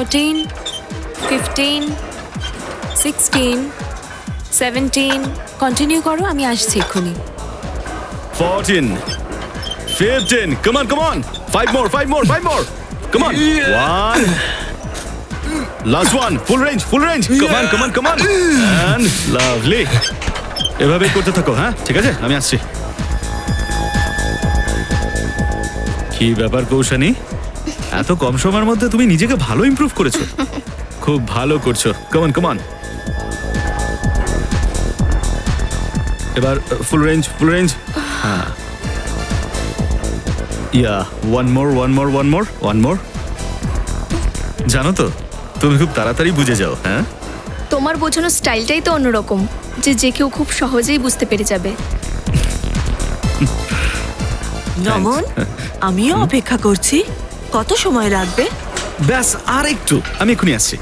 14, 15, 16, 17. Continue করো, আমি আসছি এক্ষুনি। 14, 15. Come on, come on. 5 more. Come on. 1. Last one. Full range. Come on. And lovely. এভাবে করতে থাকো, হ্যাঁ? ঠিক আছে, আমি আসছি। কি ব্যাপার কৌশানী? এত কম সময়ের মধ্যে তুমি নিজেকে ভালো ইমপ্রুভ করেছো। খুব ভালো করছো। Come on. এবার ফুল রেঞ্জ। হ্যাঁ। one more. জানো তো, তুমি খুব তাড়াতাড়ি বুঝে যাও, হ্যাঁ? তোমার বোঝানোর স্টাইলটাই তো অন্যরকম, যে কেউ খুব সহজেই বুঝতে পেরে যাবে। নমন, আমিও অপেক্ষা করছি। কত সময় লাগবে? ব্যাস আর একটু, আমি এক্ষুনি আসছি।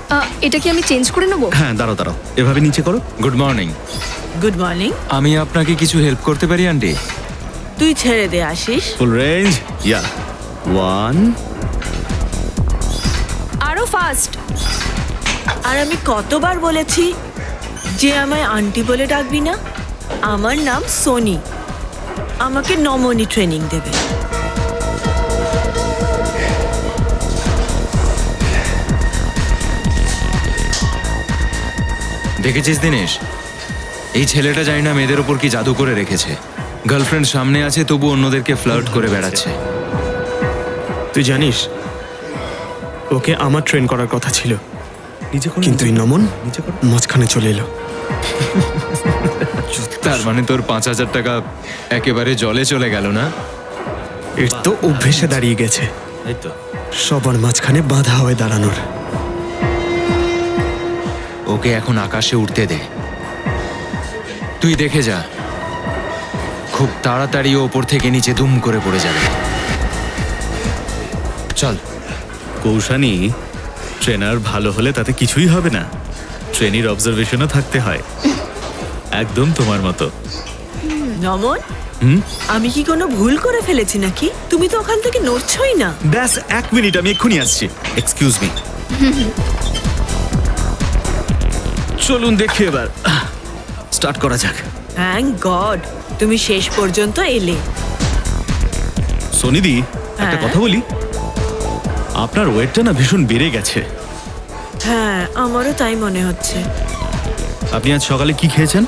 এটা কি আমি চেঞ্জ করে নেবো? হ্যাঁ, দাঁড়াও, এভাবে নিচে করো। Good morning. Good morning. আমি আপনাকে কিছু হেল্প করতে পারি আন্টি? তুই ছেড়ে দে আশিস। Full range. 1. আরো ফাস্ট। আর আমি কতবার বলেছি যে আমায় আন্টি বলে ডাকবি না? আমার নাম সোনি। আমাকে নমনী ট্রেনিং দেবে। দেখেছিস দিনেশ, এই ছেলেটা জানি না মেয়েদের ওপর কি জাদু করে রেখেছে। গার্লফ্রেন্ড সামনে আছে, তবু অন্যদেরকে ফ্লার্ট করে বেড়াচ্ছে। তুই জানিস, ওকে আমার ট্রেন করার কথা ছিল, নিচে করো। কিন্তু এই নমন নিচে করো। মাঝখানে চলে এলো। তার মানে তোর 5,000 টাকা একেবারে জলে চলে গেল না? এর তো অভ্যেসে দাঁড়িয়ে গেছে এই তো। সবার মাঝখানে বাধা হয়ে দাঁড়ানোর। ওকে এখন আকাশে উঠতে দে। তুই দেখে যা, খুব তাড়াতাড়ি ও ওপর থেকে নিচে দুম করে পড়ে যাবে। চল। কৌশানী, ট্রেনার ভালো হলে তাতে কিছুই হবে না। ট্রেনির অবজারভেশনও থাকতে হয়, একদম তোমার মতো। নমন, আমি কি কোনো ভুল করে ফেলেছি নাকি? তুমি তো ওখান থেকে নড়ছই না। ব্যাস 1 মিনিট, আমি এক্ষুনি আসছি। Excuse me. চলুন দেখি এবার স্টার্ট করা যাক। থ্যাংক গড তুমি শেষ পর্যন্ত এলে। সোনিদি, একটা হ্যাঁ? কথা বলি, আপনার ওয়েটটা না ভীষণ বেড়ে গেছে। হ্যাঁ, আমারও তাই মনে হচ্ছে। আপনি আজ সকালে কি খেয়েছেন?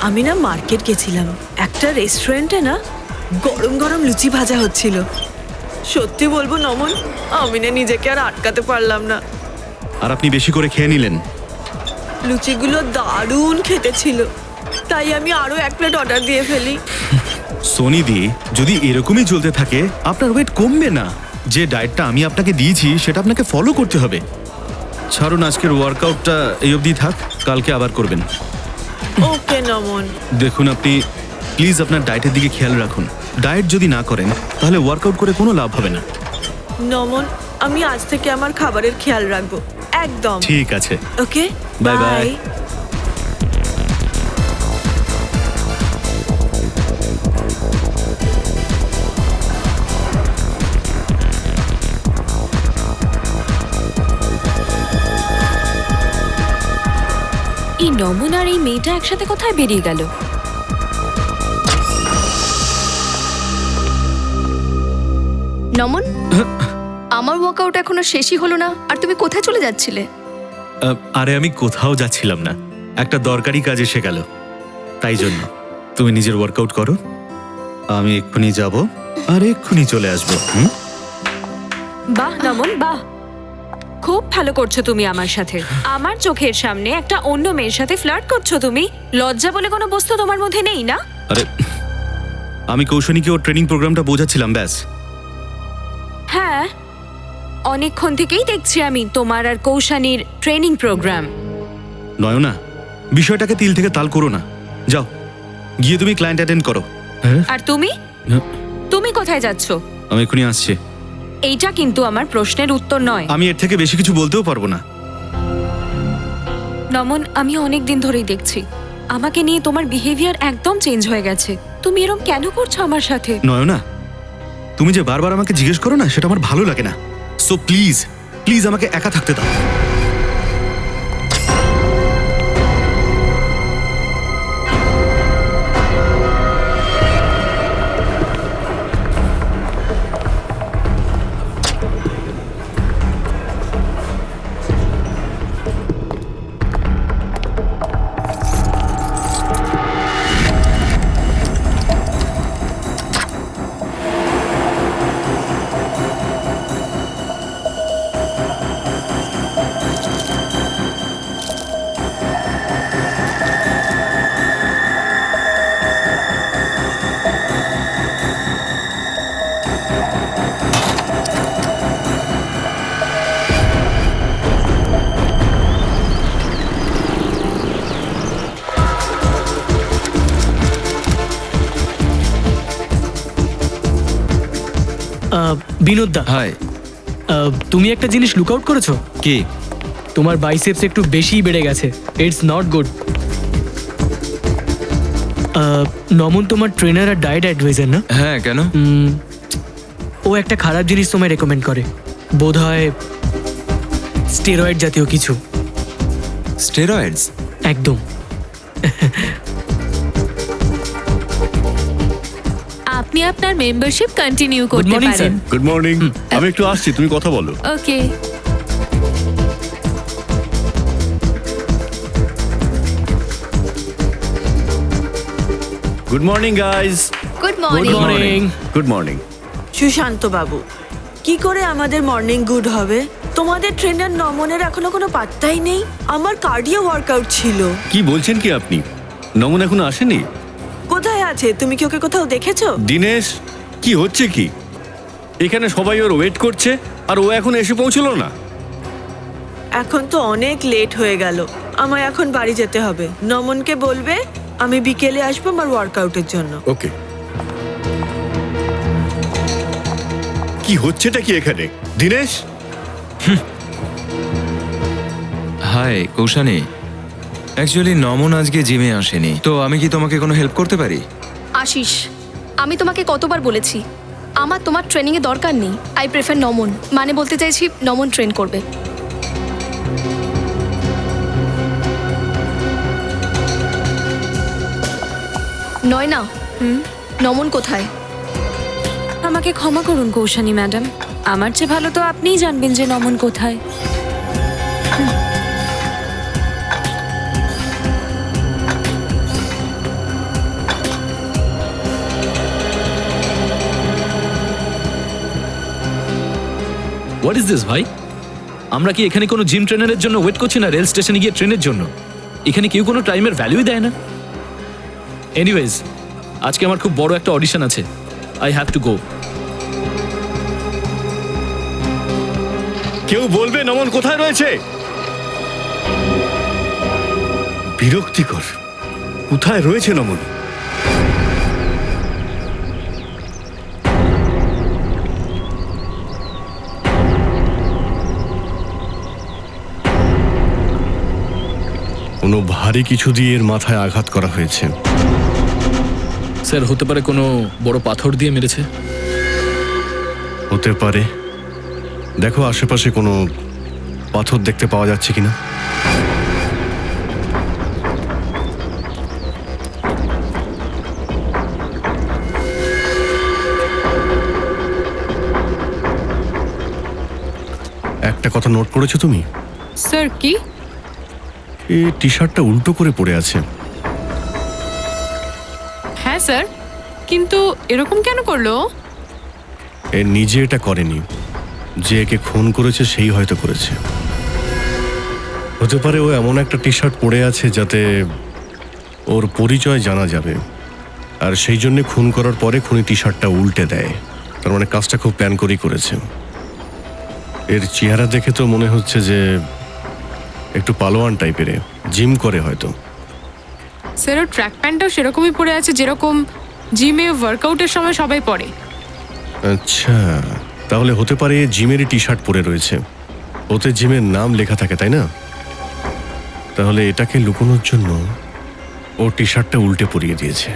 আমি না মার্কেট গেছিলাম, একটা রেস্টুরেন্টে না গরম গরম লুচি ভাজা হচ্ছিল। সত্যি বলবো নমন, আমি না নিজেকে আর আটকাতে পারলাম না। আর আপনি বেশি করে খেয়ে নিলেন। লুচিগুলো দারুণ খেতে ছিল, তাই আমি আরো 1 প্লেট অর্ডার দিয়ে ফেলি। সোনিদি, যদি এরকমই চলতে থাকে আপনার ওয়েট কমবে না। যে ডায়েটটা আমি আপনাকে দিয়েছি সেটা আপনাকে ফলো করতে হবে। ছাড়ুন, আজকের ওয়ার্কআউটটা এই অবধি থাক, কালকে আবার করবেন। ওকে নমন। দেখুন, আপনি প্লিজ আপনার ডায়েটের দিকে খেয়াল রাখুন। ডায়েট যদি না করেন তাহলে ওয়ার্কআউট করে কোনো লাভ হবে না। নমন, আমি আজ থেকে আমার খাবারের খেয়াল রাখবো একদম। ঠিক আছে, ওকে, বাই বাই। এই নমন আর এই মেয়েটা একসাথে কোথায় বেরিয়ে গেল? নমন, আমার ওয়ার্কআউট এখনো শেষই হলো না, আর তুমি কোথায় চলে যাচ্ছিলে? আরে আমি কোথাও যাচ্ছিলাম না, একটা দরকারি কাজ এসে গেল, তাই জন্য। তুমি নিজের ওয়ার্কআউট করো, আমি এক্ষুনি যাব আর এক্ষুনি চলে আসবো। বাহ নমন, বাহ, খুব ভালো করছো তুমি আমার সাথে। আমার চোখের সামনে একটা অন্য মেয়ের সাথে ফ্লার্ট করছো তুমি। লজ্জা বলে কোনো বস্তু তোমার মধ্যে নেই না? আরে আমি কৌশনীকে ওর ট্রেনিং প্রোগ্রামটা বোঝাচ্ছিলাম, ব্যাস। হ্যাঁ, অনেকক্ষণ থেকেই দেখছি আমি তোমার আর কৌশানীর ট্রেনিং প্রোগ্রাম। নয়না, বিষয়টাকে তিল থেকে তাল করো না। যাও, গিয়ে তুমি ক্লায়েন্ট অ্যাটেন্ড করো। হ্যাঁ, আর তুমি তুমি কোথায় যাচ্ছ? আমি এক্ষুনি আসছি। এইটা কিন্তু আমার প্রশ্নের উত্তর নয়। আমি এর থেকে বেশি কিছু বলতেও পারবো না। নমন, আমি অনেক দিন ধরেই দেখছি আমাকে নিয়ে তোমার বিহেভিয়ার একদম চেঞ্জ হয়ে গেছে। তুমি এরকম কেন করছো আমার সাথে? নয়না, তুমি যে বারবার আমাকে জিজ্ঞেস করো না, সেটা আমার ভালো লাগে না। সো প্লিজ প্লিজ আমাকে একা থাকতে দাও। বিনোদ দা, হাই। তুমি একটা জিনিস লুক আউট করেছো? কি? তোমার বাইসেপস একটু বেশিই বেড়ে গেছে। It's not good. নমন তোমার ট্রেনার আর ডায়েট অ্যাডভাইজার না? হ্যাঁ, কেন? ও একটা খারাপ জিনিস তোমায় রেকমেন্ড করে, বোধহয় স্টেরয়েড জাতীয় কিছু। স্টেরয়েডস? একদম। আপনি আপনার মেম্বারশিপ কন্টিনিউ গুড করতে মর্নিং পারেন। স্যার। Good morning. আমি একটু আসছি, তুমি কথা বলো। Okay. Good morning guys. Good good morning. Morning. Good morning. Sushant বাবু, কি করে আমাদের মর্নিং গুড হবে? তোমাদের ট্রেনার নমনের এখনো কোনো পাত্তাই নেই। আমার কার্ডিও ওয়ার্কআউট ছিল। কি বলছেন কি আপনি? নমন এখনো আসেনি? কোথায় আছে? তুমি কি ওকে কোথাও দেখেছো? দিনেশ, কি হচ্ছে কি? এখানে সবাই ওর ওয়েট করছে আর ও এখন এসে পৌঁছলো না। এখন তো অনেক লেট হয়ে গেল, আমায় এখন বাড়ি যেতে হবে। নমনকে বলবে আমি বিকেলে আসবো আমার ওয়ার্কআউটের জন্য। ওকে। কি হচ্ছেটা কি এখানে? দিনেশ, হাই কৌশানী। অ্যাকচুয়ালি নমন আজকে জিমে আসেনি, তো আমি কি তোমাকে কোনো হেল্প করতে পারি? আশিস, আমি তোমাকে কতবার বলেছি আমার তোমার ট্রেনিং এ দরকার নেই। আই প্রেফার নমন, মানে বলতে চাইছি নমন ট্রেন করবে। নয়না, নমন কোথায়? আমাকে ক্ষমা করুন কৌশানী ম্যাডাম, আমার চেয়ে ভালো তো আপনিই জানবেন যে নমন কোথায়। হোয়াট ইজ দিস ভাই? আমরা কি এখানে কোনো জিম ট্রেনারের জন্য ওয়েট করছি না রেল স্টেশনে গিয়ে ট্রেনের জন্য? এখানে কেউ কোনো টাইমের ভ্যালুই দেয় না। এনিওয়েজ, আজকে আমার খুব বড় একটা অডিশন আছে। I have to go. কেউ বলবে নমন কোথায় রয়েছে? বিরক্তিকর। কোথায় রয়েছে নমন? কোনো ভারী কিছু দিয়ে এর মাথায় আঘাত করা হয়েছে। স্যার, হতে পারে কোনো বড় পাথর দিয়ে মেরেছে। হতে পারে। দেখো আশেপাশে কোনো পাথর দেখতে পাওয়া যাচ্ছে কিনা। একটা কথা নোট করেছো তুমি? স্যার কি? এই টি শার্টটা উল্টো করে পড়ে আছে। হ্যাঁ স্যার, কিন্তু এরকম কেন করলো? এ নিজে এটা করেনি, যে একে খুন করেছে সেই হয়তো করেছে। হতে পারে ও এমন একটা টি শার্ট পরে আছে যাতে ওর পরিচয় জানা যাবে, আর সেই জন্য খুন করার পরে খুনি টি শার্টটা উল্টে দেয়। তার মানে কাজটা খুব প্ল্যান করেই করেছে। এর চেহারা দেখে তো মনে হচ্ছে যে একটু পালোয়ান টাইপের, জিম করে হয়তো। স্যার, ওর ট্র্যাক প্যান্টটাও সেরকমই পরে আছে যেরকম জিমে ওয়ার্কআউটের সময় সবাই পরে। আচ্ছা, তাহলে হতে পারে জিমেরই টি শার্ট পরে রয়েছে। ওতে জিমের নাম লেখা থাকে, তাই না? তাহলে এটাকে লুকোনোর জন্য ও টি শার্টটা উল্টে পরিয়ে দিয়েছে।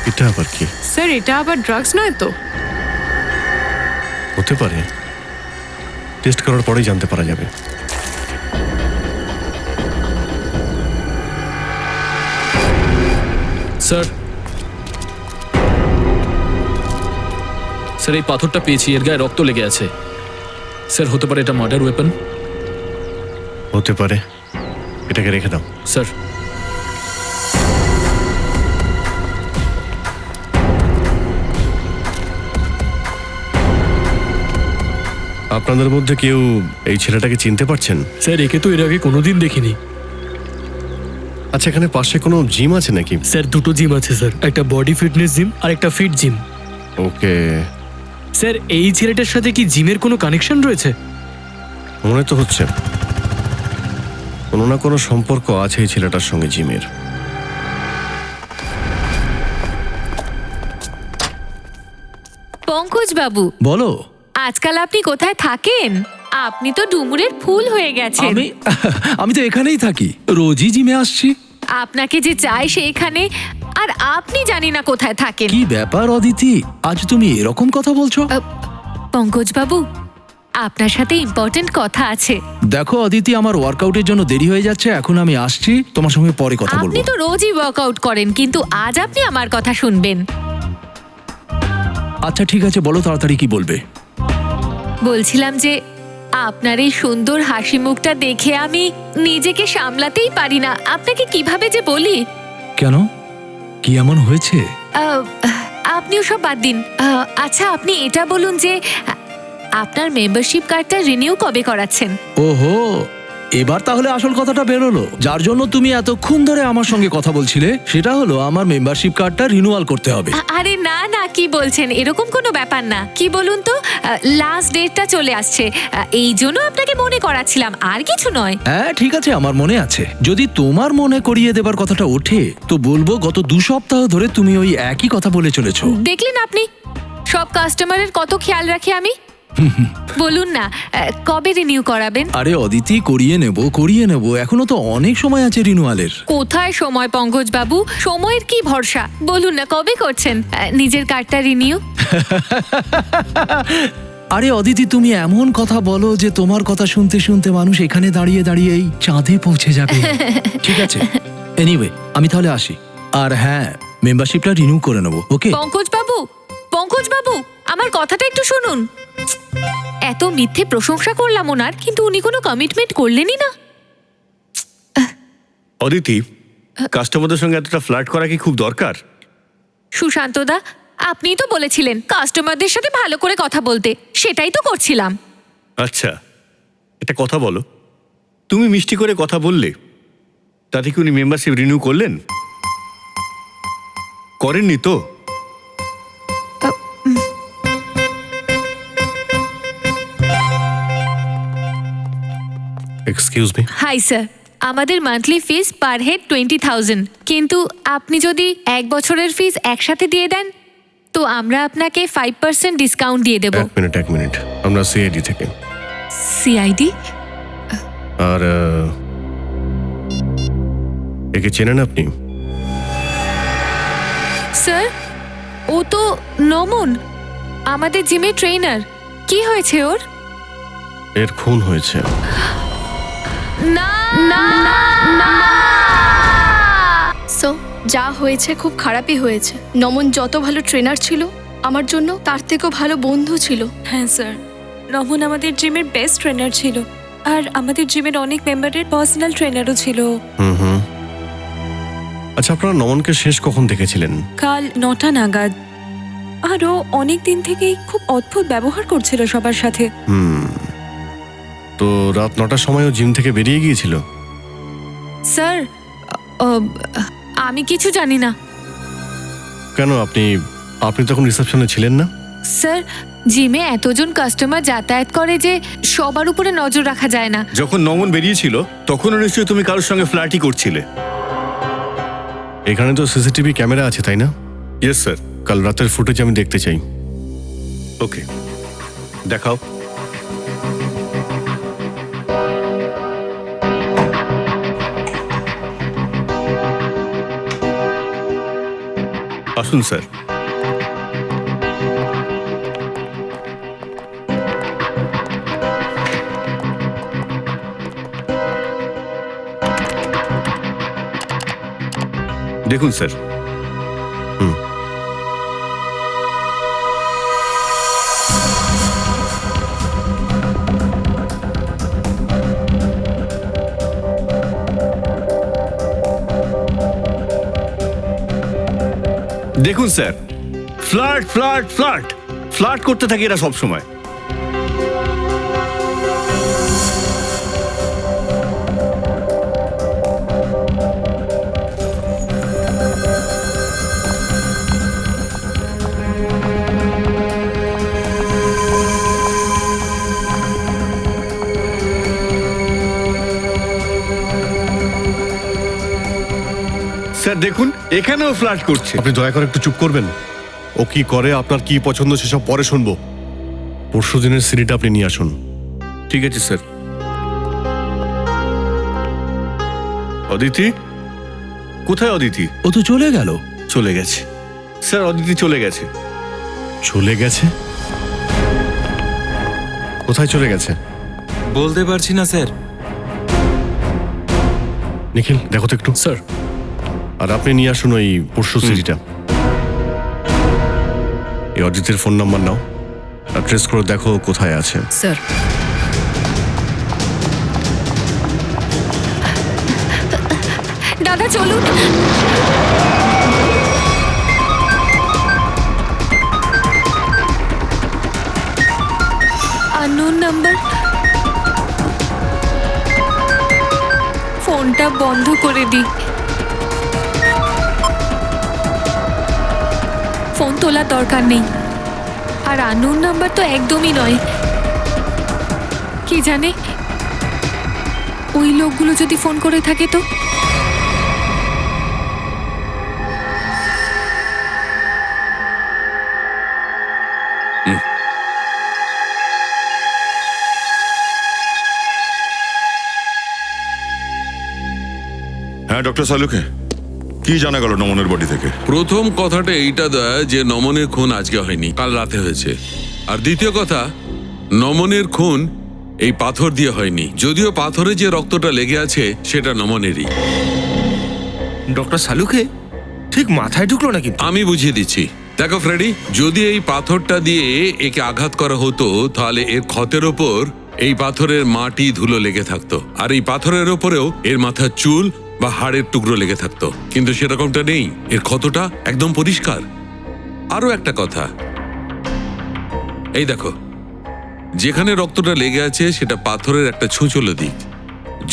এটা আবার কি? স্যার, এটা আবার ড্রাগস নয় তো? হতে পারে, টেস্ট করার পরেই জানতে পারা যাবে। স্যার, স্যার এই পাথরটা পেয়েছি, এর গায়ে রক্ত লেগে আছে। স্যার, হতে পারে এটা মার্ডার ওয়েপন। হতে পারে, এটাকে রেখে দাও। স্যার, আপনাদের মধ্যে কেউ এই ছেলেটাকে চিনতে পারছেন? স্যার, একে তো এর আগে কোনোদিন দেখিনি। আচ্ছা, এখানে পাশে কোনো জিম আছে নাকি? স্যার, দুটো জিম আছে স্যার, একটা বডি ফিটনেস জিম আর একটা ফিট জিম। ওকে, স্যার এই ছেলেটার সাথে কি জিমের কোনো কানেকশন রয়েছে? মনে তো হচ্ছে কোনো না কোনো সম্পর্ক আছে এই ছেলেটার সঙ্গে জিমের। পঙ্কজ বাবু, বলো। আজকাল আপনি কোথায় থাকেন? আপনি তো ডুমুরের ফুল হয়ে গেছেন। আমি তো এখানেই থাকি, রোজই জিমে আসছি। আপনাকে যে চাই সেইখানে, আর আপনি জানি না কোথায় থাকেন। কি ব্যাপার অদিতি, আজ তুমি এরকম কথা বলছো? পঙ্কজ বাবু, আপনার সাথে ইম্পর্টেন্ট কথা আছে। দেখো অদিতি, আমার ওয়ার্কআউটের জন্য দেরি হয়ে যাচ্ছে, এখন আমি আসছি, তোমার সঙ্গে পরে কথা বলবো। আপনি তো রোজই ওয়ার্কআউট করেন, কিন্তু আজ আপনি আমার কথা শুনবেন। আচ্ছা ঠিক আছে, বলো তাড়াতাড়ি কি বলবে। বলছিলাম যে আপনার এই সুন্দর হাসি মুখটা দেখে আমি নিজেকে সামলাতেই পারি না। আপনাকে কিভাবে যে বলি। কেন, কি এমন হয়েছে? আপনিও সব বাদ দিন। আচ্ছা আপনি এটা বলুন যে আপনার মেম্বারশিপ কার্ডটা রিনিউ কবে করাচ্ছেন? ওহো, এবার তাহলে আসল কথাটা বেরোলো। যার জন্য তুমি এতক্ষণ ধরে আমার সঙ্গে কথা বলছিলে, সেটা হলো আমার মেম্বারশিপ কার্ডটা রিনিউয়াল করতে হবে। আরে না না, কি বলছেন, এরকম কোনো ব্যাপার না। কি বলুন তো, লাস্ট ডেটটা চলে আসছে, এই জন্য আপনাকে মনে করাচ্ছিলাম, আর কিছু নয়। হ্যাঁ ঠিক আছে, আমার মনে আছে। যদি তোমার মনে করিয়ে দেবার কথাটা ওঠে, তো বলবো গত 2 সপ্তাহ ধরে তুমি ওই একই কথা বলে চলেছো। দেখলেন আপনি, সব কাস্টমারের কত খেয়াল রাখি আমি। বলুন না, কবে রিনিউ করাবেন? আরে অদিতি, করিয়ে নেব, এখনো তো অনেক সময় আছে রিনিউয়ালের। কোথায় সময় পঙ্কজ বাবু, সময়ের কি ভরসা? বলুন না কবে করছেন নিজের কার্ডটা রিনিউ? আরে অদিতি, তুমি এমন কথা বলো যে তোমার কথা শুনতে শুনতে মানুষ এখানে দাঁড়িয়ে দাঁড়িয়ে এই চাঁদে পৌঁছে যাবে। ঠিক আছে, এনিওয়ে আমি তাহলে আসি। আর হ্যাঁ, মেম্বারশিপটা রিনিউ করে নেবো। ওকে পঙ্কজ বাবু, আমার কথাটা একটু শুনুন। এত মিথ্যে প্রশংসা করলাম ওনার, কিন্তু উনি কোনো কমিটমেন্ট করলেনই না। অদিতি, কাস্টমারদের সঙ্গে এতটা ফ্লার্ট করা কি খুব দরকার? সুশান্তদা, আপনিই তো বলেছিলেন কাস্টমারদের সাথে ভালো করে কথা বলতে, সেটাই তো করছিলাম। আচ্ছা, একটা কথা বলো, তুমি মিষ্টি করে কথা বললে, তাতে কি উনি মেম্বারশিপ রিনিউ করলেন? করেননি তো? Excuse me. হাই স্যার, আমাদের মান্থলি ফিস পার হেড 20,000, কিন্তু আপনি যদি 1 বছরের ফিস একসাথে দিয়ে দেন তো আমরা আপনাকে 5% ডিসকাউন্ট দিয়ে দেব। এক মিনিট, আমরা সিআইডি থেকে। সিআইডি? আর একে চেনেন আপনি? স্যার, ও তো নমন, আমাদের জিমের ট্রেনার। কি হয়েছে ওর? এর খুন হয়েছে। না না না। সো যা হয়েছে খুব খারাপই হয়েছে। নমন যত ভালো ট্রেনার ছিল আমার জন্য, তার থেকেও ভালো বন্ধু ছিল। হ্যাঁ স্যার, নমন আমাদের জিমের বেস্ট ট্রেনার ছিল, আর আমাদের জিমের অনেক মেম্বারের পার্সোনাল ট্রেনারও ছিল। হুম। আচ্ছা, আপনারা নমনকে শেষ কখন দেখেছিলেন? কাল 9টা নাগাদ। আর ও অনেক দিন থেকেই খুব অদ্ভুত ব্যবহার করছিল সবার সাথে। তো রাত 9টার সময়ও জিম থেকে বেরিয়ে গিয়েছিল? স্যার, আমি কিছু জানি না। কেন, আপনি তখন রিসেপশনে ছিলেন না? স্যার, জিমে এতজন কাস্টমার যাতায়াত করে যে সবার উপরে নজর রাখা যায় না। যখন নমন বেরিয়েছিল তখনও নিশ্চয়ই তুমি কারোর সঙ্গে ফ্ল্যাটই করছিলে। এখানে তো সিসিটিভি ক্যামেরা আছে, তাই না? Yes sir. কাল রাতের ফুটেজ আমি দেখতে চাই। ওকে, দেখাও। আসুন স্যার। দেখুন স্যার। দেখুন sir, flirt flirt flirt flirt করতে থাকে এরা সব সময়। দেখুন এখানেও ফ্লার্ট করছে। আপনি দয়া করে একটু চুপ করবেন। ও কি করে, আপনার কি পছন্দ সেসব পরে শুনবো। পরশু দিনের সিডিটা আপনি নিয়ে আসুন। ঠিক আছে স্যার। অদিতি, কোথায় অদিতি? ও তো চলে গেল। চলে গেছে স্যার, অদিতি চলে গেছে। চলে গেছে? কোথায় চলে গেছে? বলতে পারছি না স্যার। নিখিল দেখো তো একটু। স্যার। আর আপনি নিয়ে আসুন ওই পরশু সিডিটা। এই অজিতের ফোন নাম্বার নাও আর ট্রেস করে দেখো কোথায় আছে। স্যার দাদা চলুন। Unknown number. ফোনটা বন্ধ করে দি। ফোন তোলার দরকার নেই। আর আননোন নাম্বার তো একদমই নয়। কি জানে ওই লোকগুলো যদি ফোন করে থাকে তো। হ্যাঁ ডক্টর সালুকে, কি জানা গেল নমনের বডি থেকে? প্রথম কথাটা এইটা দেয় যে নমনের খুন আজকে হয়নি, কাল রাতে হয়েছে। আর দ্বিতীয় কথা, নমনের খুন এই পাথর দিয়ে হয়নি, যদিও পাথরে যে রক্তটা লেগে আছে সেটা নমনেরই। ডক্টর সালুকে ঠিক মাথায় ঢুকলো না কিন্তু। আমি বুঝিয়ে দিচ্ছি। দেখো ফ্রেডি, যদি এই পাথরটা দিয়ে একে আঘাত করা হতো তাহলে এর ক্ষতের ওপর এই পাথরের মাটি ধুলো লেগে থাকতো, আর এই পাথরের ওপরেও এর মাথার চুল বা হাড়ের টুকরো লেগে থাকতো, কিন্তু সেরকমটা নেই। এর ক্ষতটা একদম পরিষ্কার। আরো একটা কথা, এই দেখো, যেখানে রক্তটা লেগে আছে সেটা পাথরের একটা ছুঁচলো দিক।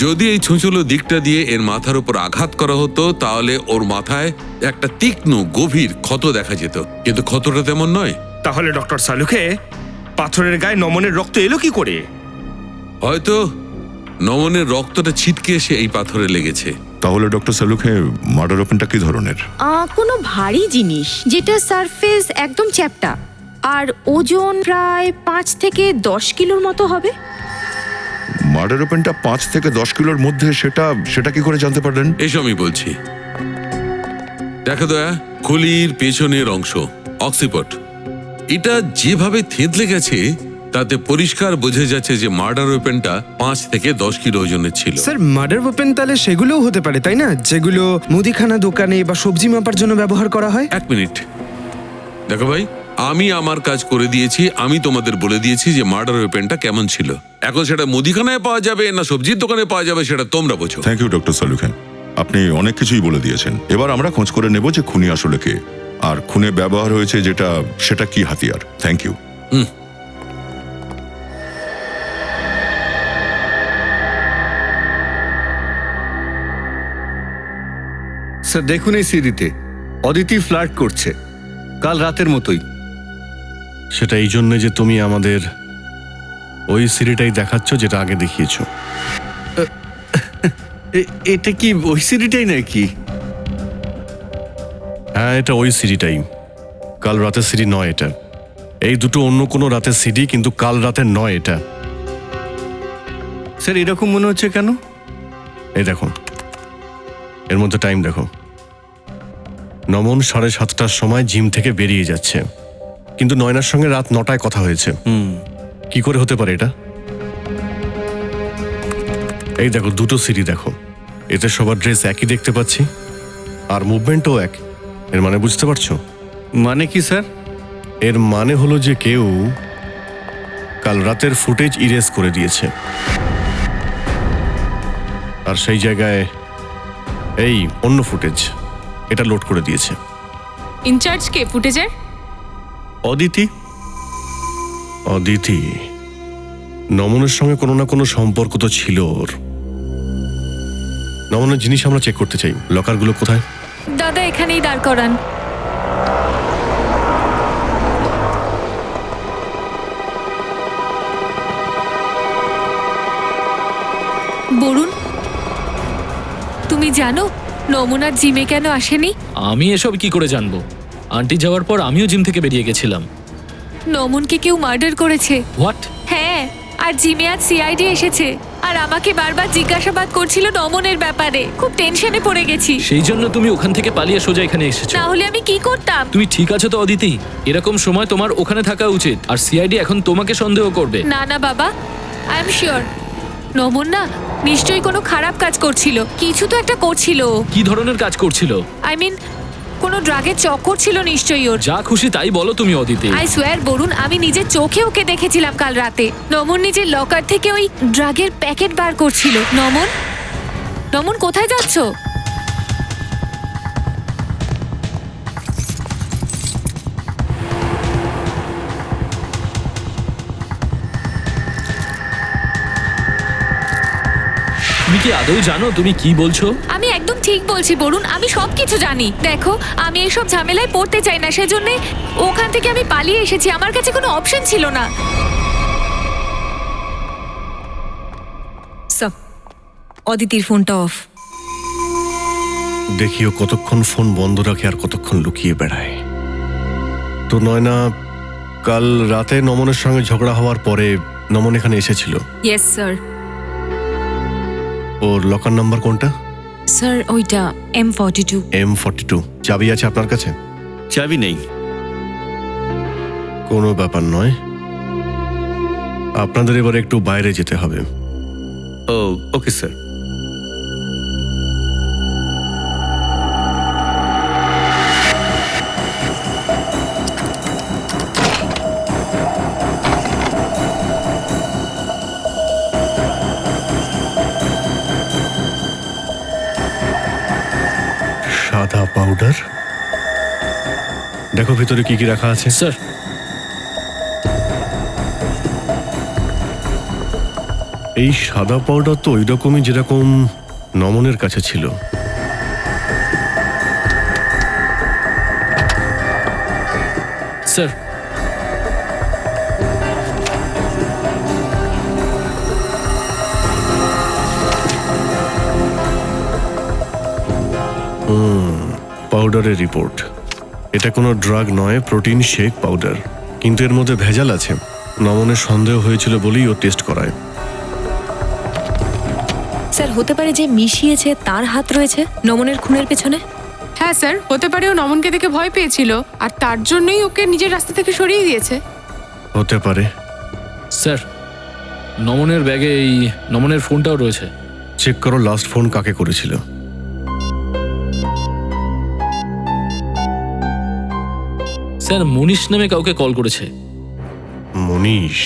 যদি এই ছুঁচলো দিকটা দিয়ে এর মাথার উপর আঘাত করা হতো তাহলে ওর মাথায় একটা তীক্ষ্ণ গভীর ক্ষত দেখা যেত, কিন্তু ক্ষতটা তেমন নয়। তাহলে ডক্টর সালুকে পাথরের গায়ে নমনের রক্ত এলো কি করে? হয়তো নমনের রক্তটা ছিটকে এসে এই পাথরে লেগেছে। তাহলে ডক্টর সালুকে মার্ডার ওপেনটা কি ধরনের? কোনো ভারী জিনিস যেটা সারফেস একদম চ্যাপ্টা আর ওজন প্রায় 5 থেকে 10 কিলোর মতো হবে। মার্ডার ওপেনটা 5 থেকে 10 কিলোর মধ্যে, সেটা কি করে জানতে পারলেন? এসো আমি বলছি। দেখো দয়া, খুলির পেছনের অংশ অক্সিপট, এটা যেভাবে থেঁতলে গেছে তাতে পরিষ্কার বোঝা যাচ্ছে যে মার্ডার ওয়েপেনটা 5 থেকে 10 কিলো ওজনের ছিল। স্যার মার্ডার ওয়েপেন তাহলে সেগুলোও হতে পারে তাই না, যেগুলো মুদিখানা দোকানে বা সবজি মাপার জন্য ব্যবহার করা হয়? এক মিনিট, দেখো ভাই, আমি আমার কাজ করে দিয়েছি। আমি তোমাদের বলে দিয়েছি যে মার্ডার ওয়েপেনটা কেমন ছিল। এখন সেটা মুদিখানায় পাওয়া যাবে না সবজির দোকানে পাওয়া যাবে সেটা তোমরা বোঝো। থ্যাংক ইউ ডক্টর সালুকে, আপনি অনেক কিছুই বলে দিয়েছেন। এবার আমরা খোঁজ করে নেব যে খুনি আসলে কে, আর খুনে ব্যবহার হয়েছে সেটা কি হাতিয়ার। Thank you. স্যার দেখুন এই সিডিতে অদিতি ফ্লার্ট করছে, কাল রাতের মতোই। সেটা এই জন্য যে তুমি আমাদের ওই সিডিটাই দেখাচ্ছ যেটা আগে দেখিয়েছো। এটা কি ওই সিডিটাই নাকি? হ্যাঁ, এটা ওই সিডিটাই। কাল রাতের সিডি নয় এটা। এই দুটো অন্য কোনো রাতের সিডি, কিন্তু কাল রাতের নয় এটা। স্যার এরকম মনে হচ্ছে কেন? এই দেখো, এর মধ্যে টাইম দেখো। নমন 7:30টার সময় জিম থেকে বেরিয়ে যাচ্ছে, কিন্তু নয়নার সঙ্গে রাত 9টায় কথা হয়েছে। কি করে হতে পারে এটা? এই দেখো, দুটো সিডি দেখো, এতে সবার ড্রেস একই দেখতে পাচ্ছি, আর মুভমেন্টও এক। এর মানে বুঝতে পারছো? মানে কি স্যার? এর মানে হলো যে কেউ কাল রাতের ফুটেজ ইরেজ করে দিয়েছে, আর সেই জায়গায় এই অন্য ফুটেজ এটা লোড করে দিয়েছে। ইনচার্জ কে ফুটেজের? অদিতি। অদিতি নমনের সঙ্গে কোনো না কোনো সম্পর্ক তো ছিল ওর। নমনের জিনিস আমরা চেক করতে চাই। লকারগুলো কোথায়? দাদা এখানেই দাঁড় করান। বরুণ, তুমি জানো নমুনার জিমে কেন আসেনি? আমি এসব কি করে জানবো? আন্টি যাওয়ার পর আমিও জিম থেকে বেরিয়ে গেছিলাম। নমুনকে কেউ মার্ডার করেছে। হোয়াট? হ্যাঁ, আর জিমে আজ সিআইডি এসেছে আর আমাকে বারবার জিজ্ঞাসাবাদ করছিল নমনের ব্যাপারে। খুব টেনশনে পড়ে গেছি। সেই জন্য তুমি ওখান থেকে পালিয়ে সোজা এখানে এসেছো? না হলে আমি কি করতাম? তুমি ঠিক আছো তো অদিতি? এরকম সময় তোমার ওখানে থাকা উচিত, আর সিআইডি এখন তোমাকে সন্দেহ করবে। না না বাবা, আই এম শিওর নমন না নিশ্চয়ই কোনো খারাপ কাজ করছিল। কিছু তো একটা করছিল। কি ধরনের কাজ করছিল? আই মিন কোনো ড্রাগের চক্কর ছিল নিশ্চয়ই ওর। যা খুশি তাই বলো তুমি অদিতি। আই সোয়ার বরুণ, আমি নিজের চোখে ওকে দেখেছিলাম কাল রাতে। নমন নিজের লকার থেকে ওই ড্রাগের প্যাকেট বার করছিল। নমন, নমন কোথায় যাচ্ছো? তুমি কি আদৌ জানো তুমি কি বলছো? আমি একদম ঠিক বলছি বরুণ, আমি সবকিছু জানি। দেখো, আমি এইসব ঝামেলায় পড়তে চাই না, সেজন্য ওখান থেকে আমি পালিয়ে এসেছি। আমার কাছে কোনো অপশন ছিল না। অদিতির ফোনটা অফ। দেখিও কতক্ষণ ফোন বন্ধ রাখে আর কতক্ষণ লুকিয়ে বেড়ায়। তো নয়না, কাল রাতে নমনের সঙ্গে ঝগড়া হওয়ার পরে নমন এখানে এসেছিল। Yes sir. ওর লকার নাম্বার কোনটা? স্যার ওইটা M42। M42। চাবি আছে আপনার কাছে? চাবি নেই। কোনো ব্যাপার নয়, আপনাদের এবার একটু বাইরে যেতে হবে। ও ওকে স্যার। সাদা পাউডার। দেখো ভিতরে কি কি রাখা আছে। স্যার, এই সাদা পাউডার তো ওই রকমই যেরকম নমনের কাছে ছিল। স্যার পাউডারের রিপোর্ট। এটা কোনো ড্রাগ নয়, প্রোটিন শেক পাউডার, কিন্তু এর মধ্যে ভেজাল আছে। নমনের সন্দেহ হয়েছিল বলেই ও টেস্ট করায়। স্যার হতে পারে যে মিশিয়েছে তার হাত রয়েছে নমনের খুনের পেছনে? হ্যাঁ স্যার, হতে পারে ও নমনকে দেখে ভয় পেয়েছিল আর তার জন্যই ওকে নিজের রাস্তা থেকে সরিয়ে দিয়েছে। হতে পারে। স্যার, নমনের ব্যাগে এই নমনের ফোনটাও রয়েছে। চেক করো লাস্ট ফোন কাকে করেছিল। স্যার, মনীষ নামে কাউকে কল করেছে। মনীষ?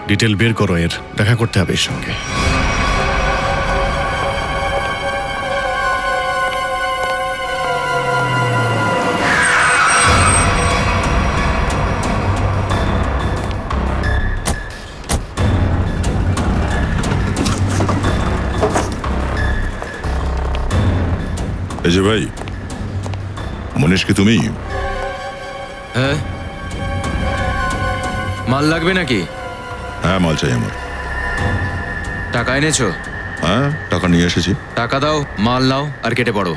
ডিটেল বের করো, এর দেখা করতে হবে এর সঙ্গে। এই যে ভাই, মনীষ কি তুমি? হ্যাঁ, মাল লাগবে নাকি? হ্যাঁ, মাল চাই আমার। টাকা এনেছো? হ্যাঁ, টাকা নিয়ে এসেছি। টাকা দাও, মাল নাও আর কেটে পড়ো।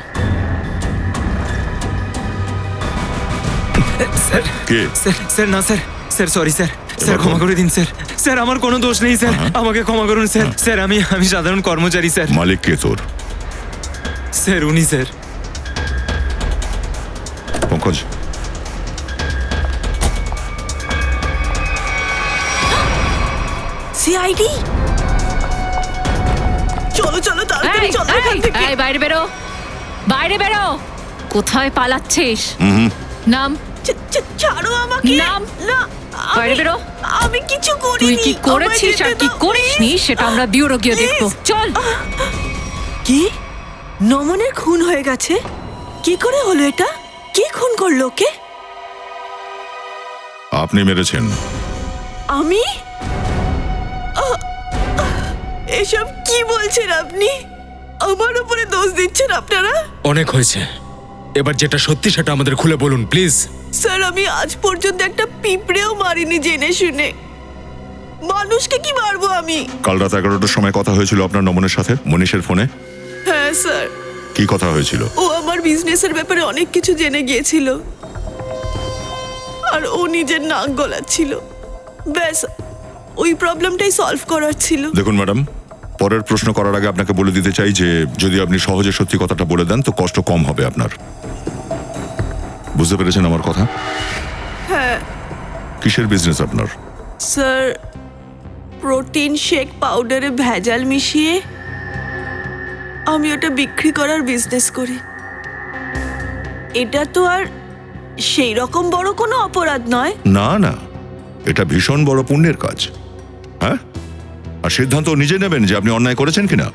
স্যার কে? স্যার স্যার না sir, sir sorry sir, sir ক্ষমা করে দিন স্যার। স্যার আমার কোনো দোষ নেই স্যার, আমাকে ক্ষমা করুন স্যার। স্যার আমি সাধারণ কর্মচারী স্যার। মালিক কে তোর? স্যার উনি স্যার। পঙ্কজ, সিআইডি, চলো চলো তাড়াতাড়ি চলো এখান থেকে। এই বাইরে বেরো, বাইরে বেরো। কোথায় পালাচ্ছিস? নাম। ছাড়ো আমাকে। নাম। না, বাইরে বেরো। আমি কিছু করিনি। তুই কি করেছিস আর কি করিসনি সেটা আমরা বিউরো গিয়ে দেখবো। চল। কি নমনের খুন হয়ে গেছে? কি করে হলো এটা? কে খুন করলো ওকে? আপনি মেরেছেন। আমি? এসব কি বলছেন আপনি? আমার উপরে দোষ দিচ্ছেন আপনারা? অনেক হয়েছে, এবার যেটা সত্যি সেটা আমাদের খুলে বলুন প্লিজ। স্যার আমি আজ পর্যন্ত একটা পিঁপড়েও মারিনি জেনে শুনে। মানুষকে কি মারবো আমি? কাল রাত 11টার সময় কথা হয়েছিল আপনার নমনের সাথে মনীষের ফোনে। হ্যাঁ স্যার। কি কথা হয়েছিল? ও আমার বিজনেসের ব্যাপারে অনেক কিছু জেনে গিয়েছিল আর ও নিজের নাক গলাচ্ছিল। ব্যাস ওই প্রবলেমটাই সলভ করার ছিল। দেখুন ম্যাডাম, পরের প্রশ্ন করার আগে আপনাকে বলে দিতে চাই যে যদি আপনি সহজে সত্যি কথাটা বলে দেন তো কষ্ট কম হবে আপনার। বুঝতে পেরেছেন আমার কথা? হ্যাঁ কিসের বিজনেস আপনার? স্যার, প্রোটিন শেক পাউডারে ভেজাল মিশিয়ে আমি ওটা বিক্রি করার বিজনেস করি। এটা তো আর সেই রকম বড় কোনো অপরাধ নয়। না না, এটা ভীষণ বড় পুণ্যের কাজ। হ্যাঁ, আর সিদ্ধান্ত নিজে নেবেন যে আপনি অন্যায় করেছেন কিনা।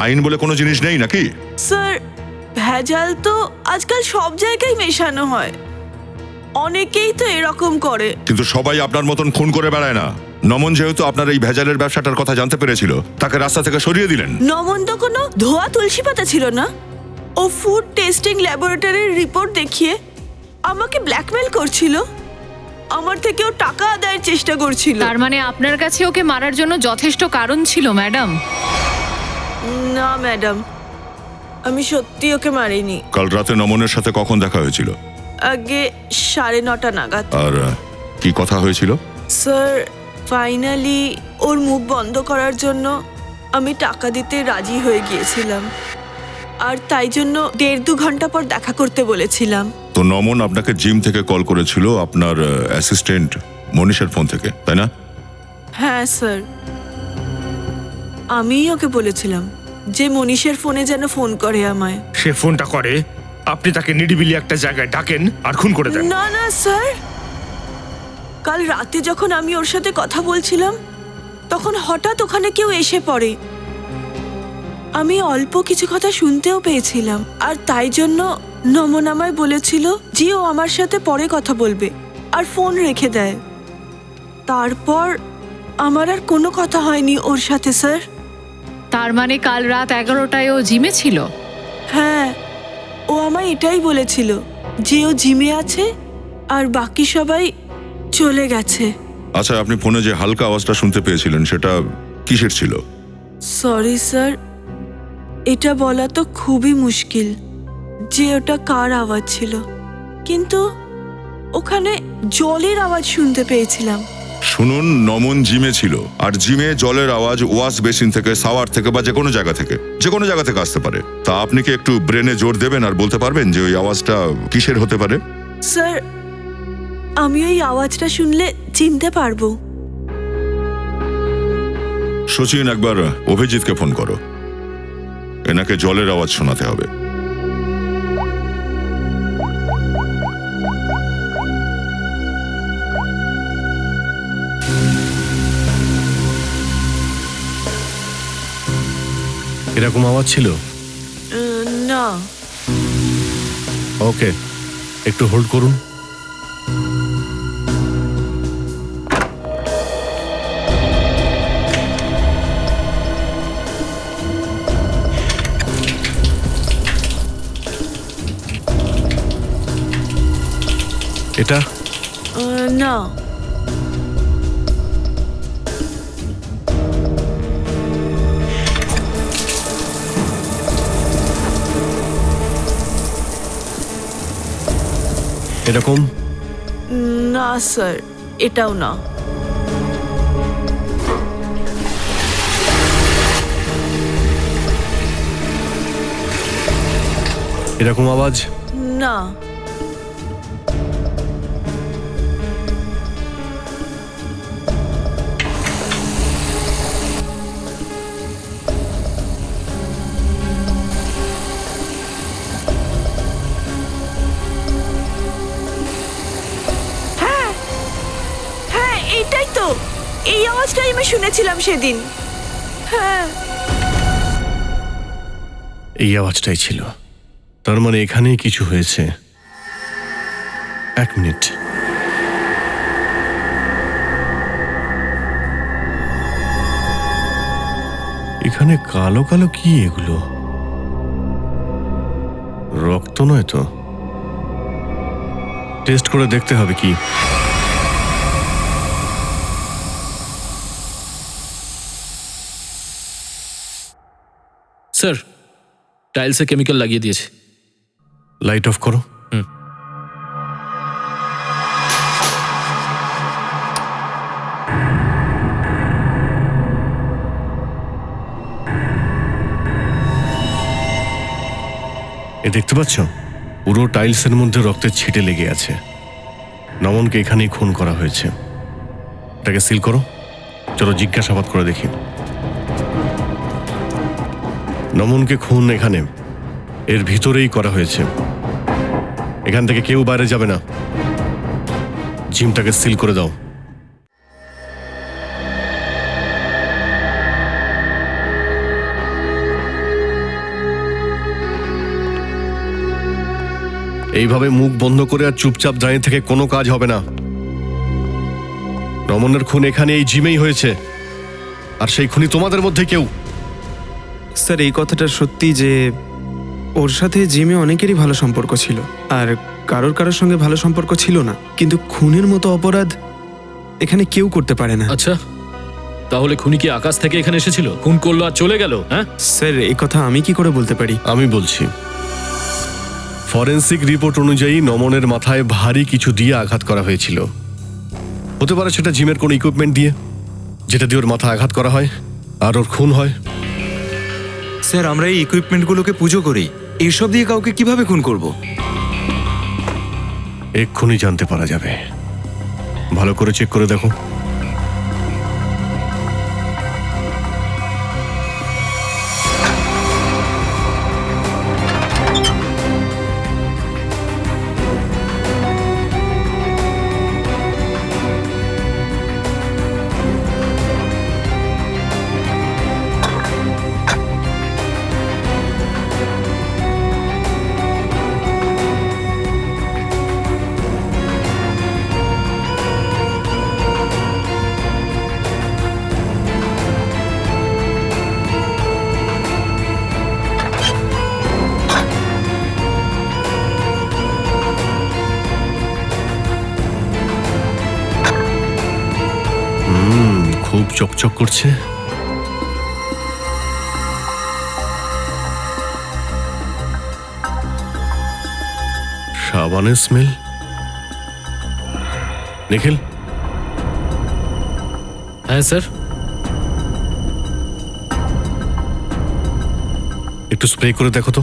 আইন বলে কোনো জিনিস নেই নাকি? স্যার, ভেজাল তো আজকাল সব জায়গায় মেশানো হয়, অনেকেই তো এরকম করে। কিন্তু সবাই আপনার মতন খুন করে বেড়ায় না। নমন যেহেতু আপনার এই ভেজালের ব্যবসাটার কথা জানতে পেরেছিল, তাকে রাস্তা থেকে সরিয়ে দিলেন। নমন তো কোনো ধোয়া তুলসী পাতা ছিল না। ও ফুড টেস্টিং ল্যাবরেটরির রিপোর্ট দেখিয়ে আমাকে ব্ল্যাকমেল করছিল, আমার থেকেও টাকা আদায়ের চেষ্টা করছিল। তার মানে আপনার কাছে ওকে মারার জন্য যথেষ্ট কারণ ছিল ম্যাডাম? না ম্যাডাম, আমি সত্যি ওকে মারিনি। কাল রাতে নমনের সাথে কখন দেখা হয়েছিল? আগে 9:30 নাগাদ। আর কি কথা হয়েছিল? স্যার, ফাইনালি ওর মুখ বন্ধ করার জন্য আমি টাকা দিতে রাজি হয়ে গিয়েছিলাম, আর তাই জন্য 1.5-2 ঘন্টা পর দেখা করতে বলেছিলাম। তো নমন আপনাকে জিম থেকে কল করেছিল আপনার অ্যাসিস্ট্যান্ট মনীষের ফোন থেকে, তাই না? হ্যাঁ স্যার, আমিই ওকে বলেছিলাম যে মনীষের ফোনে যেন ফোন করে আমায়। সে ফোনটা করে, আপনি তাকে নিরিবিলি একটা জায়গায় ডাকেন আর খুন করে দেন। না না স্যার, কাল রাতে যখন আমি ওর সাথে কথা বলছিলাম তখন হঠাৎ ওখানে কেউ এসে পড়ে। আমি অল্প কিছু কথা শুনতেও পেয়েছিলাম, আর তাই জন্য নমন আমায় বলেছিল যে ও আমার সাথে পরে কথা বলবে, আর ফোন রেখে দেয়। তারপর আমার আর কোনো কথা হয়নি ওর সাথে স্যার। তার মানে কাল রাত 11টায় ও জিমে ছিল? হ্যাঁ, ও আমায় এটাই বলেছিল যে ও জিমে আছে আর বাকি সবাই চলে গেছে। আচ্ছা, আপনি ফোনে যে হালকা আওয়াজটা শুনতে পেয়েছিলেন সেটা কিসের ছিল? সরি স্যার, এটা বলা তো খুবই মুশকিল যে ওটা কার আওয়াজ ছিল, কিন্তু ওখানে জলের আওয়াজ শুনতে পেয়েছিলাম। শুনুন, নমন জিমে ছিল, আর জিমে জলের আওয়াজ ওয়াশ বেসিন থেকে, সাওয়ার থেকে বা যে কোনো জায়গা থেকে আসতে পারে। তা আপনি কি একটু ব্রেনে জোর দেবেন আর বলতে পারবেন যে ওই আওয়াজটা কিসের হতে পারে? স্যার, আমি ওই আওয়াজটা শুনলে চিনতে পারবো। সচিন, একবার অভিজিৎকে ফোন করো, এনাকে জলের আওয়াজ শোনাতে হবে। এরকম আওয়াজ ছিল? না। ওকে, একটু হোল্ড করুন। এটা না। এরকম? না স্যার, এটাও না। এরকম আওয়াজ? না। এটাই তো, এই আওয়াজটাই আমি শুনেছিলাম সেদিন। হ্যাঁ, এই আওয়াজটাই ছিল। তার মানে এখানেই কিছু হয়েছে। 1 মিনিট। এখানে কালো কালো কি এগুলো? রক্ত নয় তো? টেস্ট করে দেখতে হবে কি। স্যার, টাইলসে কেমিক্যাল লাগিয়ে দিয়েছে। লাইট অফ করো। এ দেখতে পাচ্ছ, পুরো টাইলসের মধ্যে রক্তের ছিটে লেগে আছে। নমনকে এখানেই খুন করা হয়েছে। এটাকে সিল করো। চলো জিজ্ঞাসাবাদ করে দেখি। নমনকে খুন এখানে, এর ভিতরেই করা হয়েছে। এখান থেকে কেউ বাইরে যাবে না। জিমটাকে সিল করে দাও। এইভাবে মুখ বন্ধ করে আর চুপচাপ দাঁড়িয়ে থেকে কোনো কাজ হবে না। নমনের খুন এখানে এই জিমেই হয়েছে, আর সেই খুনি তোমাদের মধ্যে কেউ। স্যার, এই কথাটা সত্যি যে ওর সাথে জিমে অনেকেরই ভালো সম্পর্ক ছিল, আর কারোর সঙ্গে ভালো সম্পর্ক ছিল না। কিন্তু খুনের মতো অপরাধ এখানে কেউ করতে পারে না। আচ্ছা, তাহলে খুনি কি আকাশ থেকে এখানে এসেছিল, খুন করলো আর চলে গেল? হ্যাঁ স্যার, এই কথা আমি কি করে বলতে পারি? আমি বলছি, ফরেন্সিক রিপোর্ট অনুযায়ী নমনের মাথায় ভারী কিছু দিয়ে আঘাত করা হয়েছিল। হতে পারে সেটা জিমের কোনো ইকুইপমেন্ট দিয়ে, যেটা দিয়ে ওর মাথা আঘাত করা হয় আর ওর খুন হয়। স্যার, আমরা এই ইকুইপমেন্টগুলোকে পুজো করি, এইসব দিয়ে কাউকে কিভাবে খুন করব? এক্ষুনি জানতে পারা যাবে। ভালো করে চেক করে দেখো। খুব চকচক করছে। সাবানের স্মেল। নিখিল। হ্যাঁ স্যার। একটু স্প্রে করে দেখো তো।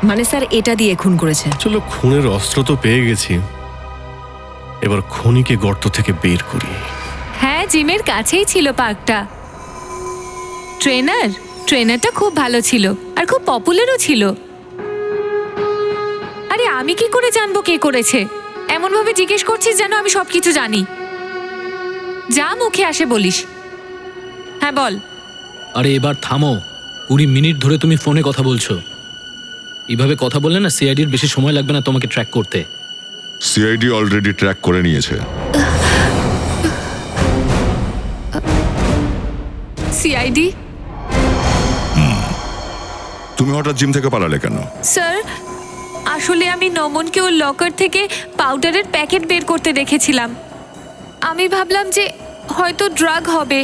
মানে স্যার, এটা দিয়ে খুন করেছে? চলো, খুনের অস্ত্র তো পেয়ে গেছি, এবার খনিকে গর্ত থেকে বের করি। হ্যাঁ, জিমের কাছেই ছিল পার্কটা। ট্রেনারটা খুব ভালো ছিল আর খুব পপুলারও ছিল। আরে আমি কি করে জানবো কে করেছে? এমন ভাবে জিজ্ঞেস করছিস যেন আমি সবকিছু জানি। যা মুখে আসে বলিস। হ্যাঁ বল। আরে এবার থামো, 20 মিনিট ধরে তুমি ফোনে কথা বলছো। এইভাবে কথা বললে না, সিআইডির বেশি সময় লাগবে না তোমাকে ট্র্যাক করতে। সিআইডি অলরেডি ট্র্যাক করে নিয়েছে। সিআইডি? তুমি হঠাৎ জিম থেকে পালালে কেন? স্যার, আসলে আমি নমনকে ওর লকার থেকে পাউডারের প্যাকেট বের করতে দেখেছিলাম। আমি ভাবলাম যে হয়তো ড্রাগ হবে।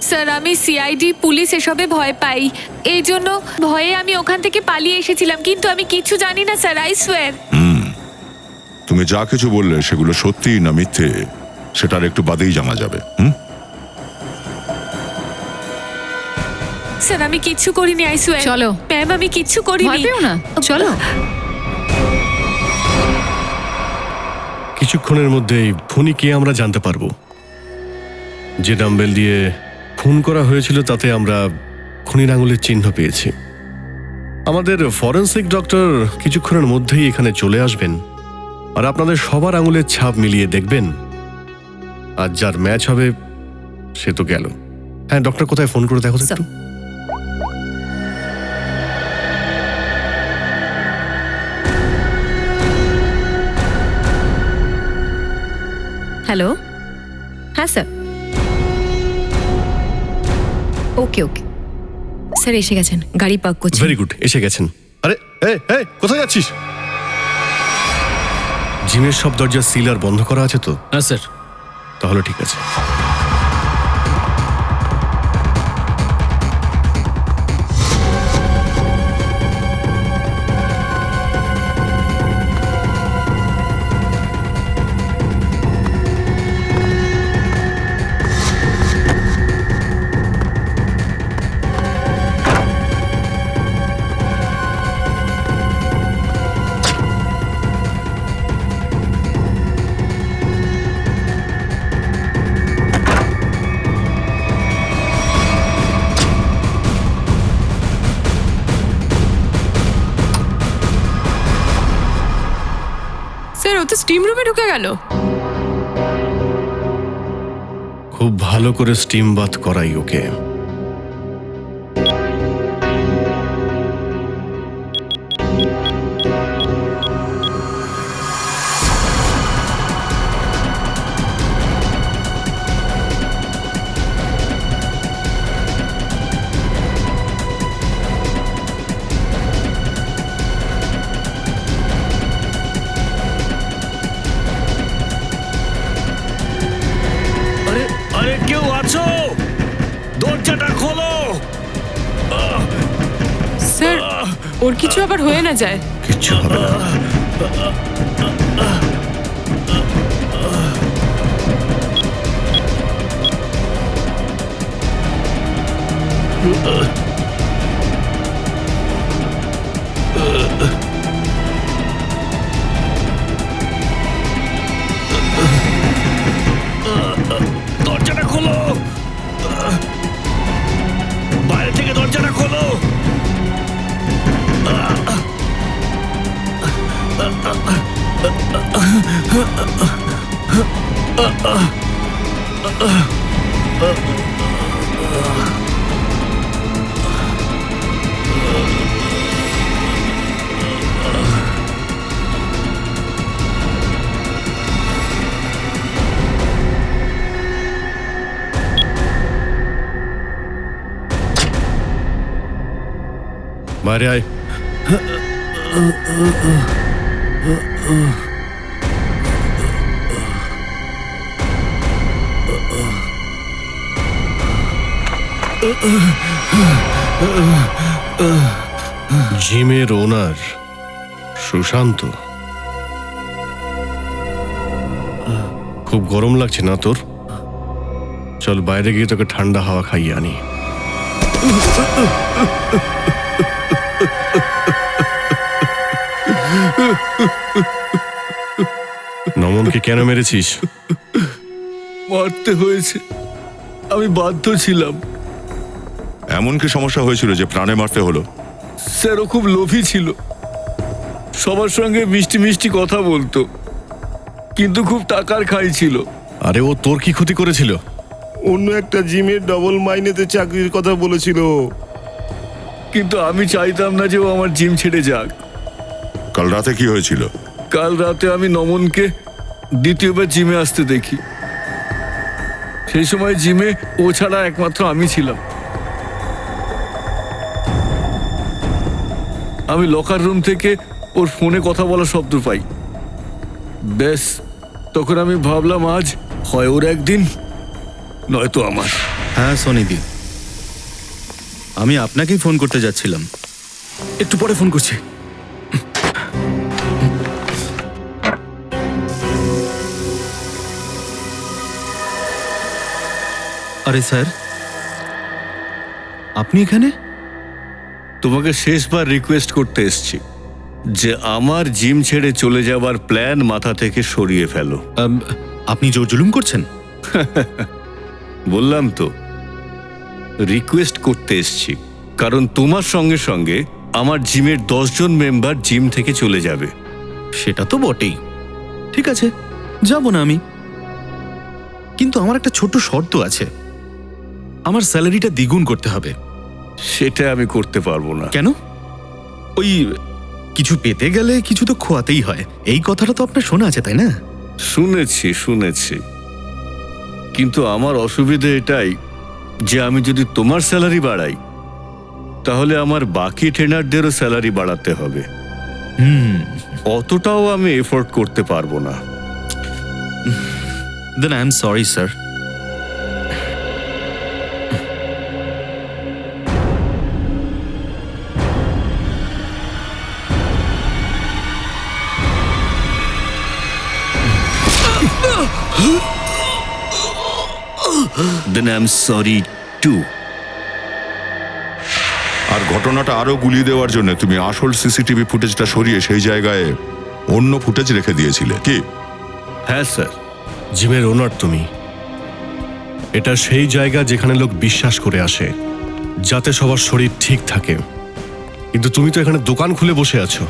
স্যার, আমি সিআইডি, পুলিশ এসবে ভয় পাই। এই জন্য ভয়ে আমি ওখান থেকে পালিয়ে এসেছিলাম, কিন্তু আমি কিছু জানি না স্যার, আই সোয়্যার। তুমি যা কিছু বললে সেগুলো সত্যি না মিথ্যে সেটার একটু বাদেই জানা যাবে। স্যার, আমি কিচ্ছু করিনি, আই সোয়্যার। চলো ম্যাম, আমি কিচ্ছু করিনি। ভয় পেও না, চলো। কিছুক্ষণের মধ্যেই খুনি কে আমরা জানতে পারবো। যে ডাম্বেল দিয়ে খুন করা হয়েছিল তাতে আমরা খুনির আঙুলের চিহ্ন পেয়েছি। আমাদের ফরেন্সিক ডক্টর কিছুক্ষণের মধ্যেই এখানে চলে আসবেন, আর আপনাদের সবার আঙুলের ছাপ মিলিয়ে দেখবেন, আর যার ম্যাচ হবে সে তো গেল। হ্যাঁ, ডক্টর কোথায়, ফোন করে দেখো তো একটু। হ্যালো। হ্যাঁ স্যার। ওকে ওকে স্যার এসে গেছেন, গাড়ি পার্ক করছেন। ভেরি গুড, এসে গেছেন। আরে কোথায় যাচ্ছিস? জিমের সব দরজা সিল আর বন্ধ করা আছে তো? হ্যাঁ স্যার। তাহলে ঠিক আছে। স্যার ও তো স্টিম রুমে ঢুকে গেল। খুব ভালো করে স্টিম বাথ করাই ওকে। আরে কেউ আছো? দরজাটা খোলো। স্যার ওর কিছু আবার হয়ে না যায়। কিচ্ছু হবে না। দরজাটা খোলো, বাইরে থেকে দরজাটা খোলো। বাইরে আয়। জিমের ওনার সুশান্ত। খুব গরম লাগছে না তোর? চল বাইরে গিয়ে তোকে ঠান্ডা হাওয়া খাইয়ে আনি। নমনকে কেন মেরেছিস? মারতে হয়েছে, আমি বাধ্য ছিলাম। এমন কি সমস্যা হয়েছিল যে প্রাণে মারতে হলো? স্যার ও খুব লোভী ছিল, সবার সঙ্গে মিষ্টি মিষ্টি কথা বলতো, কিন্তু খুব টাকার খাই ছিল। আরে ও তোর কি ক্ষতি করেছিল? অন্য একটা জিমের ডবল মাইনেতে চাকরির কথা বলেছিল, কিন্তু আমি চাইতাম না যে ও আমার জিম ছেড়ে যাক। কাল রাতে কি হয়েছিল? কাল রাতে আমি নমনকে দ্বিতীয়বার জিমে আসতে দেখি। সেই সময় জিমে ও ছাড়া একমাত্র আমি ছিলাম। আমি লকার রুম থেকে ওর ফোনে কথা বলা শব্দ পাই। ব্যাস, তখন আমি ভাবলাম আজ হয় ওর একদিন, নয়তো আমার। হ্যাঁ সনিদি, আমি আপনাকেই ফোন করতে যাচ্ছিলাম। একটু পরে ফোন করছি। আরে স্যার, আপনি এখানে? তোমাকে শেষবার রিকোয়েস্ট করতে এসেছি যে আমার জিম ছেড়ে চলে যাবার প্ল্যান মাথা থেকে সরিয়ে ফেলো। আপনি জোর জুলুম করছেন? বললাম তো, রিকোয়েস্ট করতে এসেছি, কারণ তোমার সঙ্গে সঙ্গে আমার জিমের 10 জন মেম্বার জিম থেকে চলে যাবে। সেটা তো বটেই, ঠিক আছে, যাব না আমি, কিন্তু আমার একটা ছোট্ট শর্ত আছে। আমার স্যালারিটা দ্বিগুণ করতে হবে। সেটা আমি করতে পারবো না। কেন? ওই কিছু পেতে গেলে কিছু তো খোয়াতেই হয়, এই কথাটা তো আপনার শোনা আছে তাই না? শুনেছি, কিন্তু আমার অসুবিধা এটাই যে আমি যদি তোমার স্যালারি বাড়াই তাহলে আমার বাকি ট্রেনারদেরও স্যালারি বাড়াতে হবে। অতটাও আমি এফোর্ট করতে পারবো না। Then I am sorry sir. Then I'm sorry too. আর ঘটনাটা আরো গুলিয়ে দেওয়ার জন্য তুমি আসল সিসিটিভি ফুটেজটা সরিয়ে সেই জায়গায় অন্য ফুটেজ রেখে দিয়েছিলে কি? হ্যাঁ স্যার, জিমের ওনার তুমি। এটা সেই জায়গা যেখানে লোক বিশ্বাস করে আসে যাতে সবার শরীর ঠিক থাকে, কিন্তু তুমি তো এখানে দোকান খুলে বসে আছো।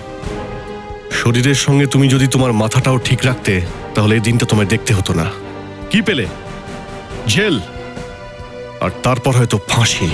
শরীরের সঙ্গে তুমি যদি তোমার মাথাটাও ঠিক রাখতে তাহলে এই দিনটা তোমায় দেখতে হতো না। কি পেলে? জেল, আর তারপর হয়তো ফাঁসি।